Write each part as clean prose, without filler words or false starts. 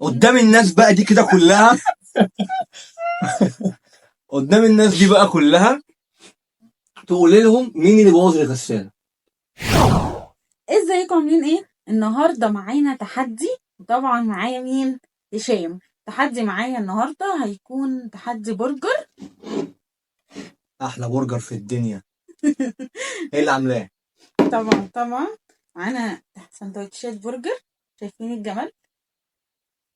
قدام الناس بقى دي كده كلها قدام الناس دي بقى كلها تقول لهم مين اللي بوظ الغسالة. ازيكم عاملين ايه؟ النهارده معانا تحدي، وطبعا معايا مين؟ هشام. تحدي معايا النهارده هيكون تحدي برجر. احلى برجر في الدنيا. ايه اللي عاملاه؟ طبعا معانا سندوتشات برجر. شايفين الجمال؟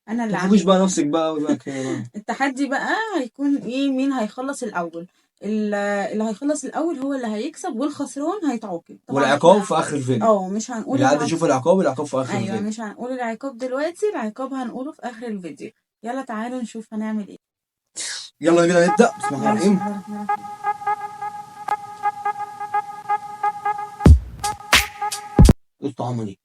انا اللي تفوقيش عامله. بقى نفسك بقى وبقى كده بقى. التحدي بقى هيكون ايه؟ مين هيخلص الاول؟ اللي هيخلص الاول هو اللي هيكسب، والخسران هيتعاقب. طبعا والعقاب في اخر الفيديو. مش هنقول اللي عايز يشوف العقاب في اخر ايوه، الفيديو. مش هنقول العقاب دلوقتي، العقاب هنقوله في اخر الفيديو. يلا تعالوا نشوف هنعمل ايه. يلا بينا نبدا. بسم الله الرحمن الرحيم. ايه الطعمه دي؟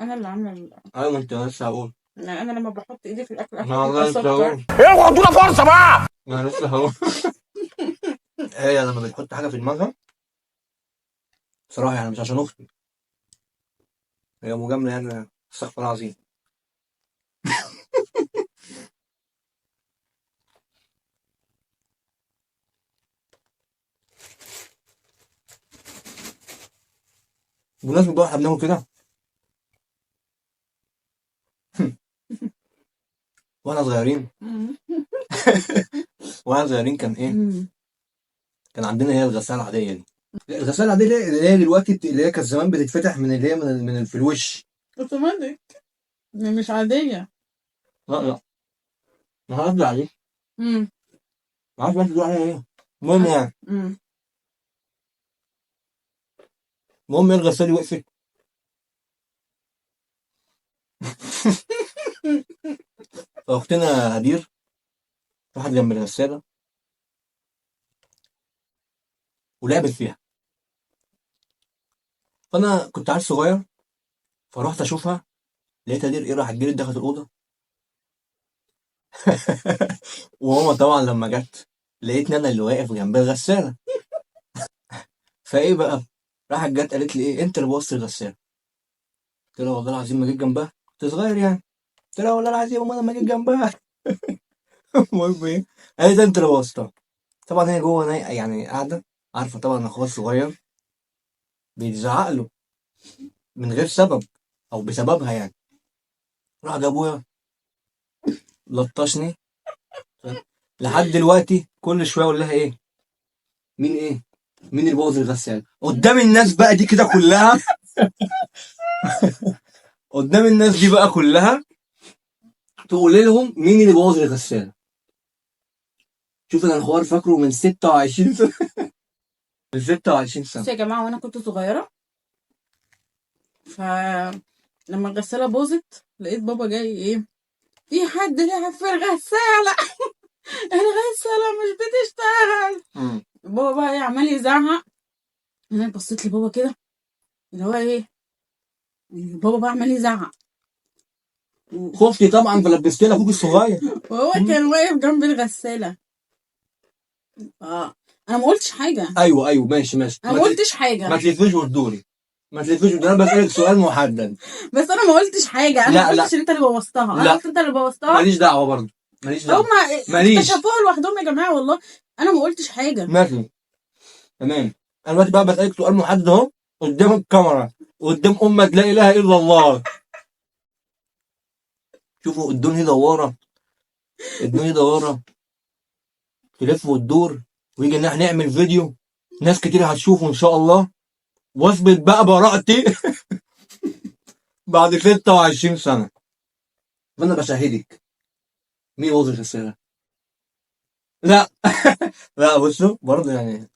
انا اللي عامله ايوه ما انت لسه هقول. انا لما بحط ايدي في الاكل ما انا لسه سكر. هقول. ايه ادونا فرصه بقى. ما انا لسه هقول. هي لما بتحط حاجه في دماغها بصراحه يعني مش عشان اختي، هي مجامله يعني. استغفر الله العظيم. بمناسبة بقى احنا بناكل كده. واحنا صغيرين واحنا صغيرين كان ايه؟ كان عندنا هي الغسالة العادية دي. الغسالة العادية اللي هي دلوقتي اللي هي كانت زمان بتتفتح من اللي هي من في الوش. اوتوماتيك، مش عاديه. لا لا، ما قصدي عليه. ما عارف انت بتقول عليها ايه. المهم يعني المهم هي الغسالة دي وقفت. فاختنا هدير راحت جنب الغسالة ولعبت فيها. فانا كنت عيل صغير فرحت اشوفها، لقيت هدير ايه راحت جريت دخلت الاوضه. وماما طبعا لما جت لقيتني انا اللي واقف جنب الغساله. فايه بقى، راحت جت قالت لي ايه انت اللي بوظت الغساله. قلت لها والله العظيم ما جيت جنبها، كنت صغير يعني. قلت لها والله العظيم يا ماما ما جيت جنبها. المهم ايه، قالت انت اللي بوظتها. طبعا هي جوه يعني قاعده عارفه طبعا اخوها الصغير بيزعق له من غير سبب او بسببها يعني. راح جاب ابويا لطشني. لحد دلوقتي كل شويه اقول لها ايه، مين ايه، مين اللي بوظ الغسالة قدام الناس بقى دي كده كلها. قدام الناس دي بقى كلها تقول لهم مين اللي بوظ الغسالة. شوف انا الحوار فاكره من 26 سنة. من 26 بصوا سنة. يا جماعه، وانا كنت صغيره، فلما الغساله باظت لقيت بابا جاي ايه، في حد لعب في الغساله. الغساله مش بتشتغل. بابا بقى ايه عمال يزعق. انا بصيت لبابا كده، اللي هو ايه، بابا بقى عمال يزعق. خفتي طبعا فلبست لي اخوك الصغير. وهو كان واقف جنب الغساله. انا ما قلتش حاجه. ايوه ماشي انا ما قلتش حاجه. ما تلفيش وتدوري. ما تلفيش وتدوري، انا بسألك سؤال محدد. بس انا ما قلتش حاجه، انا ما قلتش ان انت اللي بوظتها، انا قلت انت اللي بوظتها. ماليش دعوة برضه. ماليش دعوة. هما اكتشفوها لوحدهم يا جماعه، والله انا ما قلتش حاجه. ماشي تمام. انا دلوقتي بقى بسألك سؤال محدد اهو قدام الكاميرا وقدام امك لا اله الا الله. شوفوا الدنيا دوارة. الدنيا دوارة تلف وتدور، ويجي ان احنا نعمل فيديو ناس كتير هتشوفه ان شاء الله، واثبت بقى براءتي. بعد 26 سنة. فانا بشاهدك مين وظف الرسالة. لا. لا بصوا برضه يعني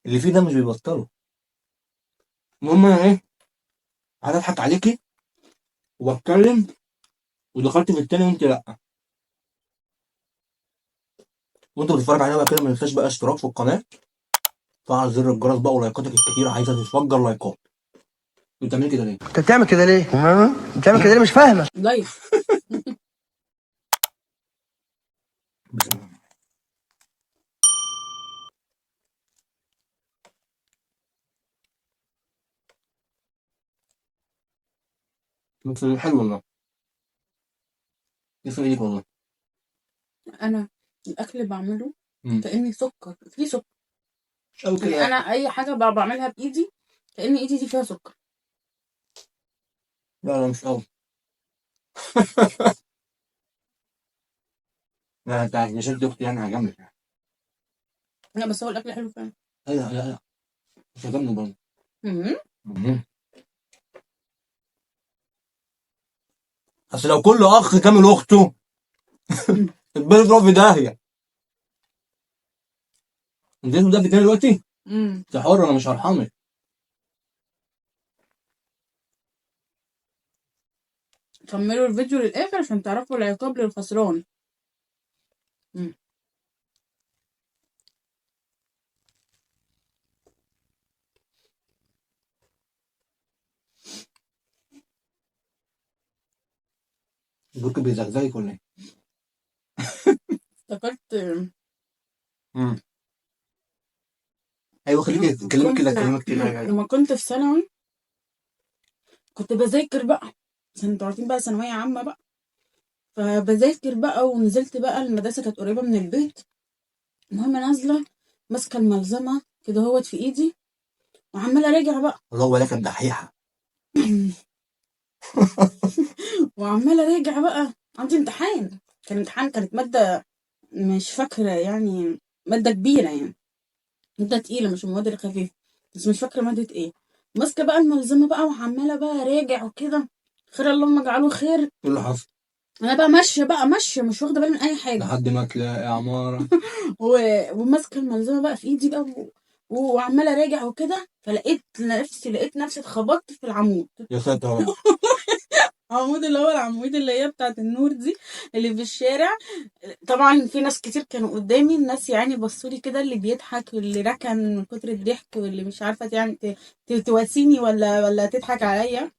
اللي فيه ده مش بيبطلوا. المهم انا ايه، قاعد اضحك عليكي وبتكلم ودخلت في التاني وانت لا. وانت بتتفرج علينا بقى كده ما تنساش بقى اشتراك في القناة، فعل زر الجرس بقى ولايكاتك الكتير عايزة تتفجر لايكات. انت بتعمل كده ليه؟ انت بتعمل كده ليه؟ بتعمل كده ليه؟ مش فاهمه. لايف. بسم الله. بس حلو والله. يسلم ايدك والله. انا الاكل اللي بعمله مم. كاني سكر فيه سكر. أو يعني كده. انا اي حاجه بعملها بايدي كأن ايدي دي فيها سكر. لا مش قوي. لا انت يا ست اختي يعني هجمل. لا بس هو الاكل حلو فعلا. لا لا لا مش هجمل برضه. مم. مم. اصل لو كل اخ كامل اخته مم. البلد تروح في داهيه. انت ده بتتكلم دلوقتي؟ مم. انت حر انا مش هرحمك. كملوا الفيديو للاخر عشان تعرفوا العقاب للخسران. مم. البرك بيزغزغك ولا ايه؟ افتكرت مم. ايوه خليكي تتكلمي كده كلمه كتير. لما كنت في ثانوي كنت بذاكر بقى عشان انتوا عارفين بقى ثانوية عامة بقى. فبذاكر بقى ونزلت بقى المدرسة كانت قريبة من البيت. المهم نازلة ماسكة الملزمة كده هوت في ايدي وعمالة اراجع بقى. الله ولك الدحيحه. وعمالة اراجع بقى عندي امتحان. كان امتحان كانت مادة مش فاكرة يعني مادة كبيرة يعني مادة تقيلة مش المواد الخفيفة. بس مش فاكرة مادة ايه. ماسكة بقى الملزمة بقى وعمالة بقى راجع وكده. خير اللهم اجعله خير. ايه اللي حصل؟ انا بقى ماشية بقى ماشية مش واخدة بالي من اي حاجة. لحد ما تلاقي عماره. وماسكة الملزمة بقى في ايدي بقى وعمالة راجع وكده لقيت نفسي اتخبطت في العمود. يا ساتر يا رب. عمود اللي هو العمود اللي هي بتاعت النور دي اللي في الشارع. طبعا في ناس كتير كانوا قدامي الناس يعني بصولي كده اللي بيضحك واللي ركن من كتر الضحك واللي مش عارفة يعني تواسيني ولا تضحك عليا.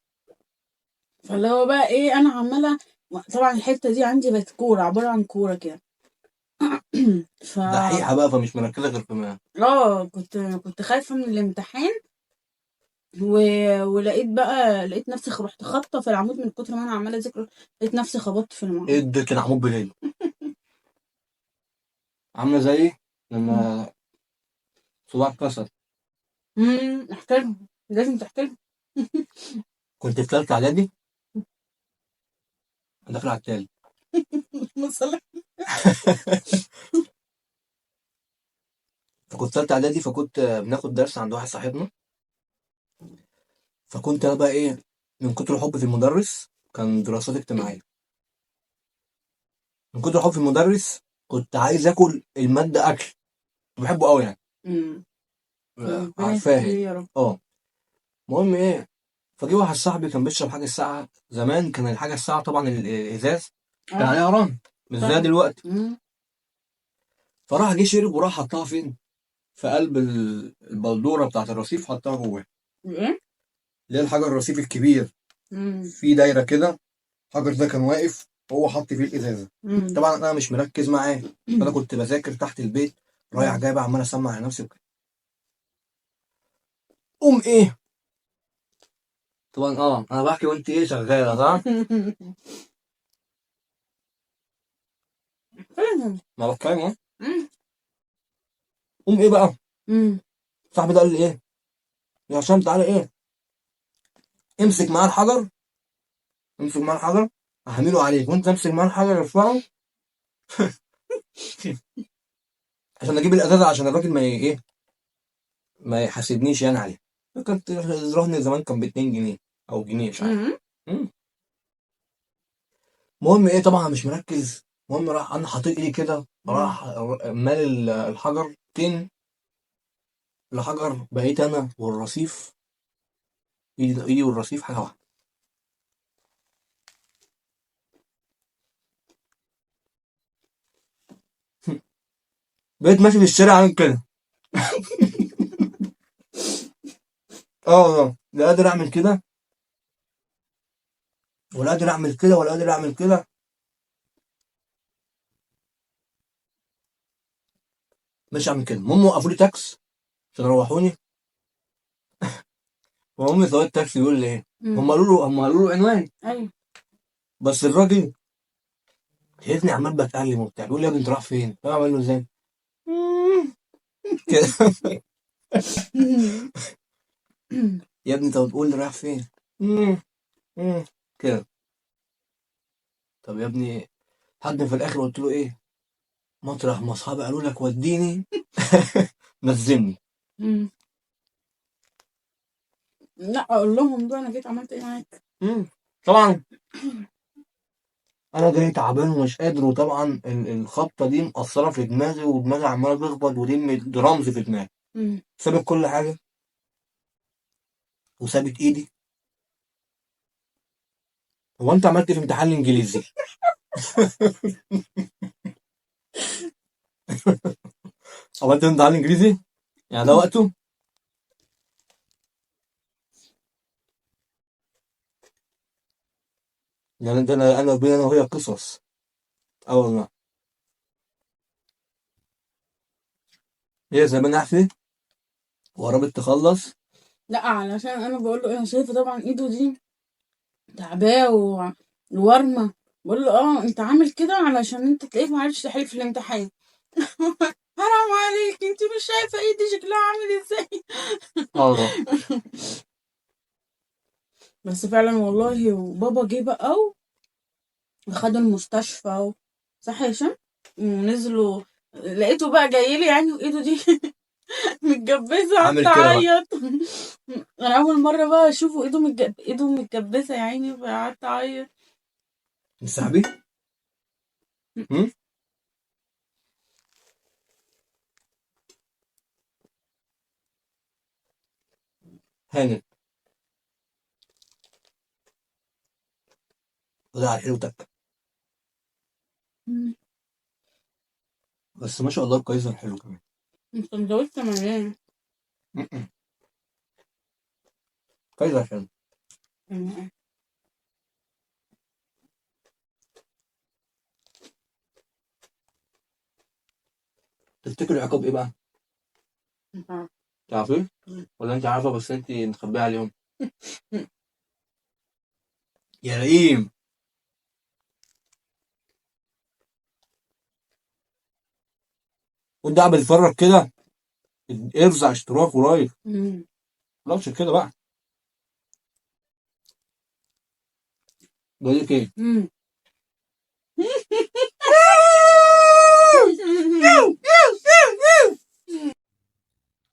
فاللي هو بقى ايه انا عمالة. طبعا الحتة دي عندي بقت كورة عبارة عن كورة كده. ف دحيحه بقى فمش مركزه غير في كنت خايفة من الامتحان. و... ولقيت بقى لقيت نفسي رحت خابطة في العمود من كتر ما انا عمالة اذاكر. لقيت نفسي خبطت في ايه العمود. ده كان عمود بليل. عامله زي لما صباعك كسر. احترم لازم تحترم. كنت في ثالثه اعدادي. أنا داخل على التالت. مصلح. فكنت ثالثه اعدادي فكنت بناخد درس عند واحد صاحبنا. فكنت انا بقى ايه من كتر حبي في المدرس كان دراسات اجتماعيه. من كتر حبي في المدرس كنت عايز اكل الماده اكل. كنت بحبه قوي يعني. امم ربنا عارفاه يخليه يا رب. اه. المهم ايه فجي واحد صاحبي كان بيشرب حاجه الساعه زمان كان الحاجه الساعه طبعا الازاز كان اه عليها رمل مش زي طبعا. دلوقتي. مم. فراح جه شرب وراح حطها فين في قلب البلدوره بتاعت الرصيف حطها جواه. ايه. اللي هي الحجر الرصيف الكبير مم. في دايره كده. الحجر ده كان واقف هو حط فيه الازازه. مم. طبعا انا مش مركز معاه. فانا كنت بذاكر تحت البيت رايح جاي بقى عمال اسمع على نفسي وكده. قوم ايه طبعا انا بحكي وانت ايه شغاله صح. فاهم. ما بتكلم اهو. مم. قوم ايه بقى مم. صاحبي ده قال لي ايه يا هشام تعالى ايه امسك معاه الحجر. امسك معاه الحجر احمله عليك وانت امسك معاه الحجر ارفعه عشان اجيب الازازه عشان الراجل ما ايه ما يحاسبنيش يعني عليه. كانت الرهن زمان كان ب 2 جنيه او جنيه مش عارف. مم. مم. المهم ايه طبعا مش مركز. المهم راح انا حاطط ايدي كده مم. راح مال الحجر تين الحجر بقيت انا والرصيف. ايدي والرصيف حاجه واحده. بقيت ماشي في الشارع عامل كده. اه والله لا قادر اعمل كده ولا قادر اعمل كده ولا قادر اعمل كده. مش اعمل كده. المهم وقفوا لي تاكس عشان يروحوني. فهم سواق التاكسي يقول لي ايه، مم. هم قالوا له عنوان، ايوه. بس الراجل شايفني عمال بتكلم وبتاع، بيقول لي يا ابني انت رايح فين؟ فانا عمال له ازاي كده يا ابني انت بتقول لي رايح فين؟ مم. مم. كده. طب يا ابني، لحد في الاخر قلت له ايه، مطرح ما اصحابي قالوا لك وديني نزلني. مم. لا اقول لهم بقى انا جيت عملت ايه معاك. طبعا انا جاي تعبان ومش قادر، وطبعا الخبطه دي مأثره في دماغي، ودماغي عماله تخبط، ودي رمز في دماغي. مم. سابت كل حاجه وسابت ايدي. هو انت عملت إيه في امتحان الانجليزي؟ عملت إيه في امتحان الانجليزي؟ يعني ده وقته؟ يعني ده انا بين انا وهي قصص. اه والله. هي زمان احسن وقربت تخلص. لا علشان انا بقول له انا شايفه طبعا ايده دي تعباه وورمه. بقول له اه انت عامل كده علشان انت تلاقيك ما عرفتش تحل في الامتحان. حرام عليك انت مش شايفه ايدي شكلها عامل ازاي. اه بس فعلا والله وبابا جه بقى وخدوا المستشفى صح يا هشام. ونزلوا لقيته بقى جاي لي يعني وايده دي متجبسه قعدت عامل كده بقى. اعيط. انا اول مره بقى اشوفه ايده متجبسه يا عيني فقعدت اعيط. انت صاحبي؟ هم؟ هانت. وده على حلوتك. بس ما شاء الله القيصر حلو كمان. السندوتش مليان. قيصر حلو. تفتكر العقاب ايه بقى؟ تعرفيه؟ ولا انت عارفه بس انت مخبيه عليهم؟ يا رقيم. وانت قاعد بتتفرج كده، ارزع اشتراك ورايك. خلاص كده بقى. بقول لك ايه،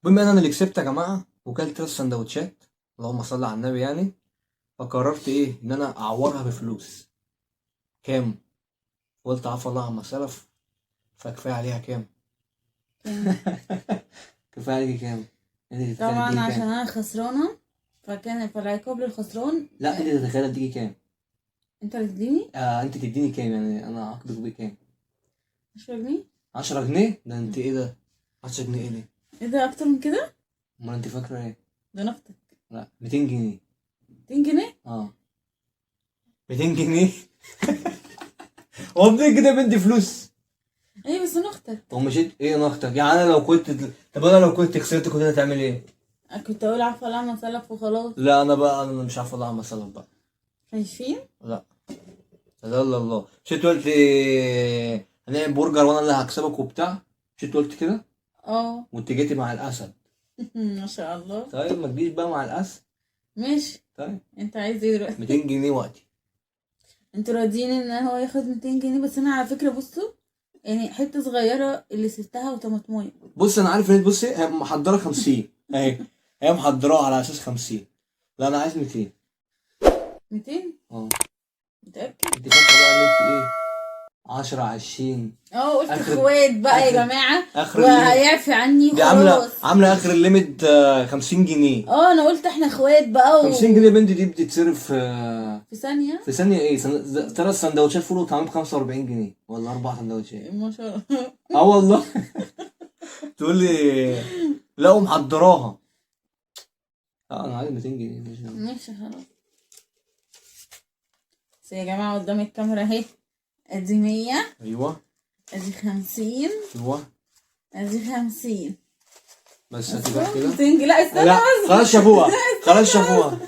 بما ان انا اللي كسبت يا جماعه وكلت السندوتشات، اللهم صل على النبي يعني، فقررت ايه ان انا اعورها بفلوس. كام؟ قلت عفى الله عما سلف، فكفايه عليها كام؟ كفايه عليكي كام؟ انت تتخيل طبعا تيجي عشان كام؟ انا خسرانه فالعقاب للخسران. لا انت تتخيل تيجي كام؟ انت اللي تديني انت تديني كام يعني، انا اعاقبك بكام؟ 10 جنيه. 10 جنيه؟ ده انت ايه ده؟ 10 جنيه ايه ده؟ ايه ده اكتر من كده؟ امال انت فاكره ايه؟ ده نفطك. لا 200 جنيه. 200 جنيه. 200 جنيه. هو 200 جنيه بدي فلوس؟ ايه بس انا اختك. طب مشيت ايه انا اختك يعني، انا لو كنت، طب انا لو كنت خسرت كنت هتعمل ايه؟ كنت اقول عفوا الله ما سلف وخلاص. لا انا مش عارف الله عم اسلم بقى. خايفين. لا لا لا الله، مش انت قلت هنعمل برجر وانا اللي هكسبك وبتاع؟ مش انت قلت كده؟ اه. وانت جيتي مع الاسد. ما شاء الله. طيب ما تجيش بقى مع الاسد. ماشي. طيب انت عايز ايه دلوقتي؟ 200 جنيه وقتي. انتوا راضيين ان هو ياخد 200 جنيه بس انا على فكره بصوا يعني حته صغيره اللي سبتها وطماطمايه. بص انا عارف ان بصي هي محضره 50 اهي، هي محضراها على اساس 50. لا انا عايز 200. 200. متاكد؟ انت فاكره بقى ان انت ايه، 10 20؟ قلت آخر- اخوات بقى يا آخر- جماعه آخر الليميت. وهيعفي عني دي عامله وخلاص. اخر الليميت 50 جنيه. انا قلت احنا اخوات بقى 50 جنيه بنت دي بتتصرف في ثانيه. في ثانيه ايه، 3 سندوتشات فول وطعمين ب 45 جنيه ولا 4 سندوتشات. ما شاء الله. والله. تقول لي لا ومحضراها. انا عايز 200 جنيه ماشي خلاص. بس يا جماعه قدام الكاميرا اهي. ادي 100. ايوه ادي 50. ايوه. ادي 50. بس هتبقى كده. 200 لا استنى لا بس. خلاص شافوها خلاص شافوها.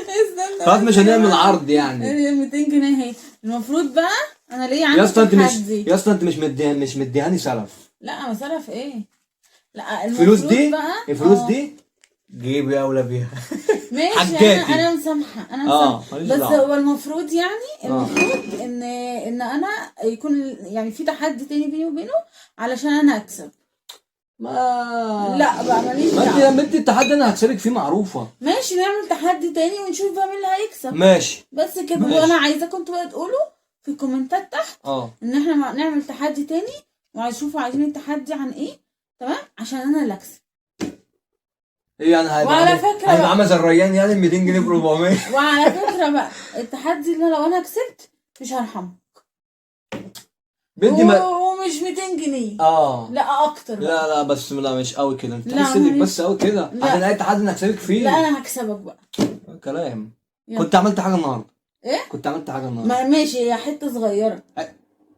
استنى خلاص مش هنعمل عرض يعني. ال 200 جنيه اهي. المفروض بقى انا ليه يا عندي اسطى انت مش تحدي. يا اسطى انت مش مديهاني سلف. لا ما سلف ايه. لا الفلوس المفروض دي بقى الفلوس دي جيبي اولى بيها. ماشي. حجاتي. انا مسامحه انا مسامحه ماليش بس دعوة. هو المفروض يعني المفروض ان انا يكون يعني في تحدي تاني بيني وبينه علشان انا اكسب. ما لا بقى ماليش ما انت دعوه. لما انت التحدي انا هكسبك فيه معروفه. ماشي نعمل تحدي تاني ونشوف بقى مين اللي هيكسب. ماشي بس كده. ماشي. وانا عايزاكم انتوا بقى تقولوا في الكومنتات تحت ان احنا نعمل تحدي تاني وهنشوفوا عايزين التحدي عن ايه. تمام عشان انا اللي اكسب. ايه يعني وعلى فكرة هيبقى بقى- عامل زي الريان يعني 200 جنيه ب 400. وعلى فكره بقى التحدي اللي لو انا كسبت مش هرحمه. بدي ما ومش 200 جنيه. لا اكتر بقى. لا بس لا مش قوي كده. انت لا، عايز تدرك ماليش. بس قوي كده لا. عشان اي تحدي انا هكسبك فيه. لا انا هكسبك بقى. كلام. يلا. كنت عملت حاجه النهارده. ايه كنت عملت حاجه النهارده. ماشي هي حته صغيره.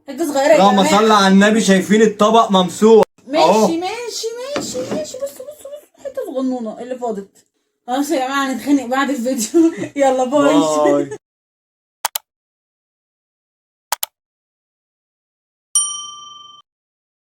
حته صغيره يا اللهم جماعه. صل على النبي. شايفين الطبق ممسوح أهو. ماشي بص حته صغنونه اللي فاضت. خلاص يا جماعه هنتخانق بعد الفيديو. يلا باي. باي.